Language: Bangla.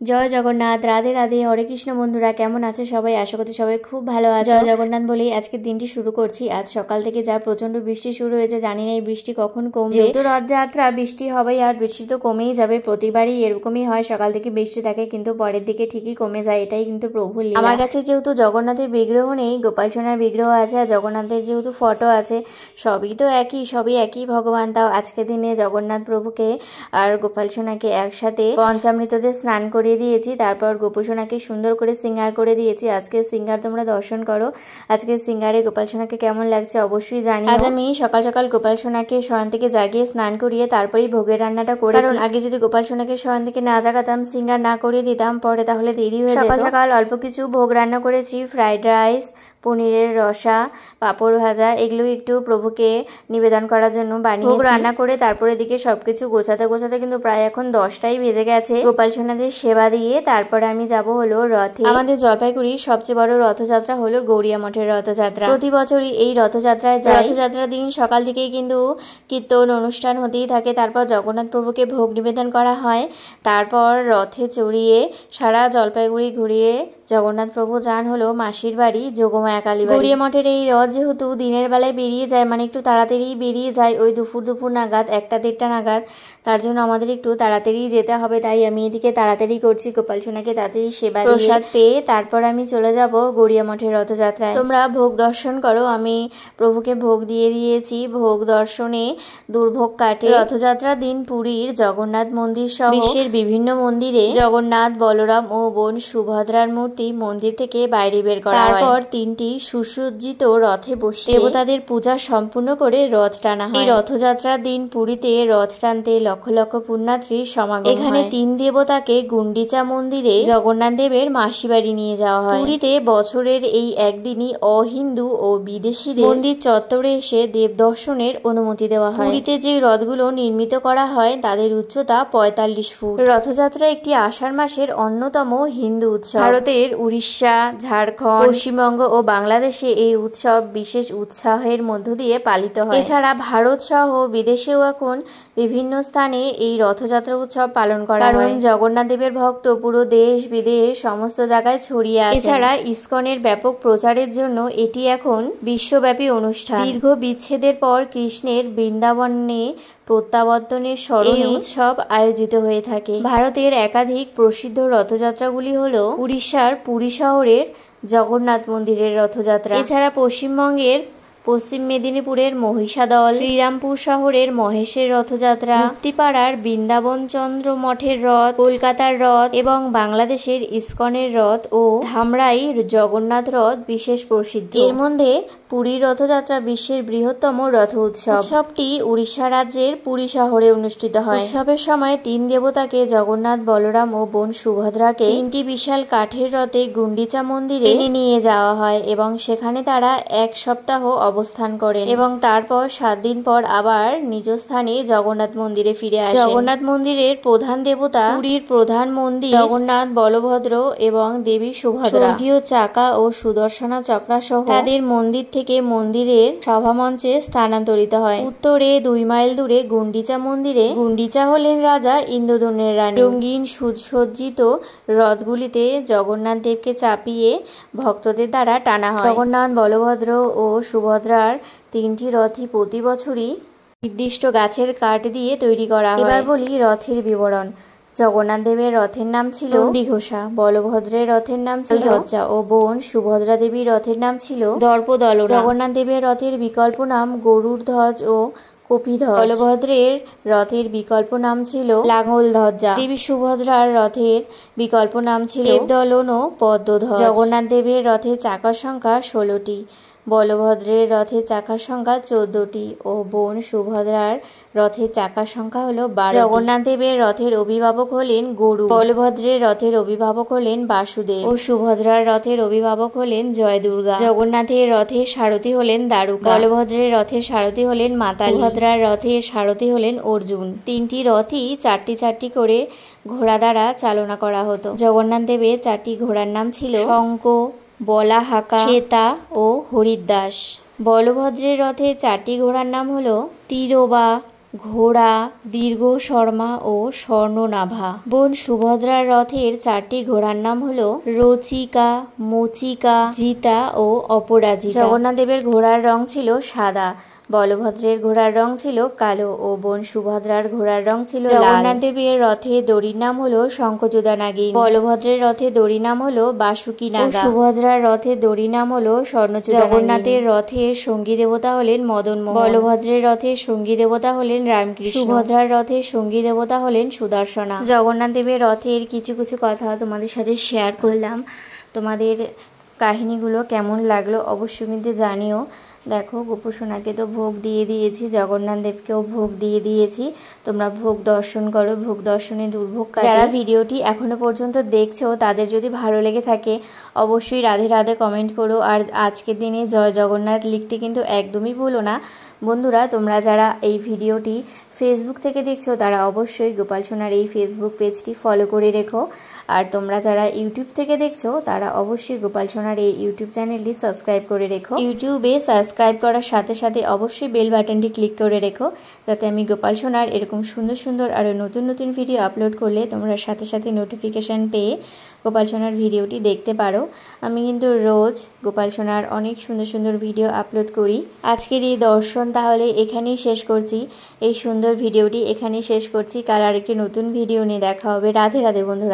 জয় জগন্নাথ, রাধে রাধে, হরে কৃষ্ণ। বন্ধুরা কেমন আছো সবাই? আশা করছি সবাই খুব ভালো আছে। জয় জগন্নাথ বলেই আজকের দিনটি শুরু করছি। আজ সকাল থেকে যা প্রচন্ড বৃষ্টি শুরু হয়েছে, জানি না এই বৃষ্টি কখন কমবে। যেহেতু রথযাত্রা, বৃষ্টি হবেই, আর বৃষ্টি তো কমেই যাবে। প্রতিবারই এরকমই হয়, সকাল থেকে বৃষ্টি থাকে কিন্তু পরের দিকে ঠিকই কমে যায়। এটাই কিন্তু প্রভুর লীলা। আমার কাছে যেহেতু জগন্নাথের বিগ্রহ নেই, গোপাল সোনার বিগ্রহ আছে, আর জগন্নাথের যেহেতু ফটো আছে, সবই তো একই, সবই একই ভগবান। তাও আজকের দিনে জগন্নাথ প্রভুকে আর গোপাল সোনাকে একসাথে পঞ্চামৃততে স্নান করিয়ে দিয়েছি। তারপর গোপু সোনাকে সুন্দর করে সিঙ্গার করে দিয়েছি। আজকে সিঙ্গার তোমরা দর্শন করো। আজকে সিঙ্গারে গোপাল সোনাকে কেমন লাগছে অবশ্যই জানি। আজ আমি সকাল সকাল গোপাল সোনাকে শয়ন থেকে জাগিয়ে স্নান করিয়ে তারপরেই ভোগের রান্নাটা করেছি। কারণ আগে যদি গোপাল সোনাকে শয়ন থেকে না জাগাতাম, সিঙ্গার না করিয়ে দিতাম, পরে তাহলে দেরি হয়ে যেত। সকাল সকাল অল্প কিছু ভোগ রান্না করেছি। ফ্রাইড রাইস, পনিরের রসা, পাঁপড় ভাজা, এগুলো একটু প্রভুকে নিবেদন করার জন্য বানিয়ে ভোগ রান্না করে তারপরে দিকে সবকিছু গোছাতে গোছাতে কিন্তু প্রায় এখন 10টাই বেজে গেছে। গোপাল সোনাদের সেবা দিয়ে তারপরে আমি যাব হলো রথে। আমাদের জলপাইগুড়ির সবচেয়ে বড় রথযাত্রা হলো গৌরিয়া মঠের রথযাত্রা। প্রতি বছরই এই রথযাত্রায় যাই। রথযাত্রার দিন সকাল থেকেই কিন্তু কীর্তন অনুষ্ঠান হতেই থাকে। তারপর জগন্নাথ প্রভুকে ভোগ নিবেদন করা হয়। তারপর রথে চড়িয়ে সারা জলপাইগুড়ি ঘুরিয়ে জগন্নাথ প্রভু যান হলো মাসির বাড়ি যোগমায়া কালীবাড়ি। গৌরিয়া মঠের এই রথ যেহেতু দিনের বেলায় বেরিয়ে যায়, মানে একটু তাড়াতাড়ি বেরিয়ে যায়, ওই দুপুর নাগাদ, 1টা-1:30 নাগাদ, তার জন্য আমাদের একটু তাড়াতাড়ি যেতে হবে। তাই আমি এদিকে তাড়াতাড়ি করছি, গোপাল সোনাকে তাড়াতাড়ি সেবা প্রসাদ পেয়ে তারপর আমি চলে যাব গৌরিয়া মঠের রথযাত্রায়। তোমরা ভোগ দর্শন করো। আমি প্রভুকে ভোগ দিয়ে দিয়েছি। ভোগ দর্শনে দুর্ভোগ কাটে। রথযাত্রার দিন পুরীর জগন্নাথ মন্দির সহ বিশ্বের বিভিন্ন মন্দিরে জগন্নাথ, বলরাম ও বোন সুভদ্রার মূর্তি মন্দির থেকে বাইরে বের করা হয়। তারপর 3টি সুসজ্জিত রথে বসে দেবতাদের পূজা সম্পূর্ণ করে রথ টানা হয়। এই রথযাত্রার দিন পুরীতে রথ টানতে লক্ষ লক্ষ পুণ্যার্থীর সমাগম। এখানে 3 দেবতাকে গুন্ডিচা মন্দিরে জগন্নাথ দেবের মাসি বাড়ি নিয়ে যাওয়া হয়। পুরীতে বছরের এই একদিনই অহিন্দু ও বিদেশিদের মন্দির চত্বরে এসে দেব দর্শনের অনুমতি দেওয়া হয়। পুরীতে যে রথগুলো নির্মিত করা হয় তাদের উচ্চতা 45 ফুট। রথযাত্রা একটি আষাঢ় মাসের অন্যতম হিন্দু উৎসব। ভারতের উড়িষ্যা, ঝাড়খণ্ড, পশ্চিমবঙ্গ ও বাংলাদেশে এই উৎসব বিশেষ উৎসাহের মধ্য দিয়ে পালিত হয়। এছাড়া ভারত সহ বিদেশেও এখন বিভিন্ন স্থানে এই রথযাত্রা উৎসব পালন করা হয়। জগন্নাথ দেবের ভক্ত পুরো দেশ বিদেশ সমস্ত জায়গায় ছড়িয়ে আছে। এছাড়া ইসকনের ব্যাপক প্রচারের জন্য এটি এখন বিশ্বব্যাপী অনুষ্ঠান। দীর্ঘ বিচ্ছেদের পর কৃষ্ণের বৃন্দাবনে প্রত্যাবর্তনের স্মরণে উৎসব আয়োজিত হয়ে থাকে। ভারতের একাধিক প্রসিদ্ধ রথযাত্রাগুলি হলো উড়িষ্যার পুরী শহরের জগন্নাথ মন্দিরের রথযাত্রা। এছাড়া পশ্চিমবঙ্গের পশ্চিম মেদিনীপুরের মহিষাদল, শ্রীরামপুর শহরের মহেশের রথযাত্রা, মুক্তিপাড়ার বৃন্দাবন চন্দ্র মঠের রথ, কলকাতার রথ এবং বাংলাদেশের ইসকনের রথ ও ধামরাইর জগন্নাথ রথ বিশেষ প্রসিদ্ধ। এর মধ্যে পুরীর রথযাত্রা বিশ্বের বৃহত্তম রথ উৎসব। উৎসবটি উড়িষ্যা রাজ্যের পুরী শহরে অনুষ্ঠিত হয়। উৎসবের সময় 3 দেবতাকে জগন্নাথ, বলরাম ও বোন সুভদ্রাকে 3টি বিশাল কাঠের রথে গুন্ডিচা মন্দিরে নিয়ে যাওয়া হয় এবং সেখানে তারা 1 সপ্তাহ অবস্থান করেন এবং তারপর 7 দিন পর আবার নিজ স্থানে জগন্নাথ মন্দিরে ফিরে আসেন। জগন্নাথ মন্দিরের প্রধান দেবতা পুরীর প্রধান মন্দির জগন্নাথ, বলভদ্র এবং দেবী সুভদ্রা। স্বর্গীয় চাকা ও সুদর্শনা চক্রা সহ তাদের মন্দির থেকে মন্দিরের সভামঞ্চে স্থানান্তরিত হয়। উত্তরে 2 মাইল দূরে গুন্ডিচা মন্দিরে গুন্ডিচা হলেন রাজা ইন্দ্রদম্নের রানী। রঙিন সুসজ্জিত রথগুলিতে জগন্নাথ দেবকে চাপিয়ে ভক্তদের দ্বারা টানা হয়। জগন্নাথ, বলভদ্র ও সুভদ্রার 3টি রথই প্রতি বছরই নির্দিষ্ট গাছের কাঠ দিয়ে তৈরি করা হয়। এবার বলি রথের বিবরণ। জগন্নাথ দেবের রথের নাম ছিল নন্দিঘোষা, বলভদ্রের রথের নাম ছিল ধ্বজা ও বোন সুভদ্রা দেবীর রথের নাম ছিল দর্পদলনা। জগন্নাথ দেবের রথের বিকল্প নাম গরুড় ধ্বজ ও কপিধ্বজ। বলভদ্রের রথের বিকল্প নাম ছিল লাঙ্গল ধ্বজা। দেবী সুভদ্রার রথের বিকল্প নাম ছিল দেবদলন ও পদ্মধ্বজ। জগন্নাথ দেবের রথের চাকার সংখ্যা 16টি, বলভদ্রের রথের চাকার সংখ্যা 14টি ও বোন সুভদ্রার রথের চাকার সংখ্যা হলো 12। জগন্নাথ দেবের রথের অভিভাবক হলেন গরু, বলভদ্রের রথের অভিভাবক হলেন বাসুদেব ও সুভদ্রার রথের অভিভাবক হলেন জয় দুর্গা। জগন্নাথের রথের সারথি হলেন দারুকা, বলভদ্রের রথের সারথি হলেন মাতালি, সুভদ্রার রথের সারথি হলেন অর্জুন। 3টি রথই 4টি করে ঘোড়া দ্বারা চালনা করা হতো। জগন্নাথ দেবের 4টি ঘোড়ার নাম ছিল শঙ্খ, বলাহাকা, শ্বেতা ও হরিদাস। বলভদ্রের রথে 4টি ঘোড়ার নাম হলো তিরোবা, ঘোড়া, দীর্ঘ শর্মা ও স্বর্ণনাভা। বোন সুভদ্রার রথের 4টি ঘোড়ার নাম হলো রচিকা, মচিকা, জিতা ও অপরাজিতা। জগন্নাথ দেবের ঘোড়ার রং ছিল সাদা, বলভদ্রের ঘোড়ার রং ছিল কালো ও বোন সুভদ্রার ঘোড়ার রং ছিল লাল। জগন্নাথ দেবের রথে দড়ির নাম হলো শঙ্খচূড়া নাগিন, বলভদ্রের রথে দড়ির নাম হলো বাসুকী নাগা, সুভদ্রার রথে দড়ির নাম হলো স্বর্ণচূড়া। জগন্নাথের রথের সঙ্গী দেবতা হলেন মদন মোহন, বলভদ্রের রথের সঙ্গী দেবতা হলেন রামকৃষ্ণ, সুভদ্রার রথের সঙ্গী দেবতা হলেন সুদর্শনা। জগন্নাথ দেবের রথের কিছু কিছু কথা তোমাদের সাথে শেয়ার করলাম। তোমাদের কাহিনীগুলো কেমন লাগলো অবশ্যই কিন্তু জানিও। দেখো গোপুসোনাকে তো ভোগ দিয়ে দিয়েছি, জগন্নাথ দেবকেও ভোগ দিয়ে দিয়েছি। তোমরা ভোগ দর্শন করো, ভোগ দর্শনে দুর্ভোগ কাটে। যারা ভিডিওটি এখনো পর্যন্ত দেখছো তাদের যদি ভালো লেগে থাকে অবশ্যই রাধে রাধে কমেন্ট করো। আর আজকের দিনে জয় জগন্নাথ লিখতে কিন্তু একদমই ভুলো না। বন্ধুরা, তোমরা যারা এই ভিডিওটি ফেসবুক থেকে দেখছো তারা অবশ্যই গোপাল সোনার এই ফেসবুক পেজটি ফলো করে রেখো। আর তোমরা যারা ইউটিউব থেকে দেখছো তারা অবশ্যই গোপাল সোনার এই ইউটিউব চ্যানেলটি সাবস্ক্রাইব করে রেখো। ইউটিউবে সাবস্ক্রাইব করার সাথে সাথে অবশ্যই বেল বাটনটি ক্লিক করে রেখো, যাতে আমি গোপাল সোনার এরকম সুন্দর সুন্দর আরও নতুন নতুন ভিডিও আপলোড করলে তোমরা সাথে সাথে নোটিফিকেশান পেয়ে গোপাল সোনার ভিডিওটি দেখতে পারো। আমি কিন্তু রোজ গোপাল সোনার অনেক সুন্দর সুন্দর ভিডিও আপলোড করি। আজকের এই দর্শন তাহলে এখানেই শেষ করছি, এই সুন্দর ভিডিওটি এখানেই শেষ করছি। কাল আরেকটি নতুন ভিডিও নিয়ে দেখা হবে। রাধে রাধে বন্ধুরা।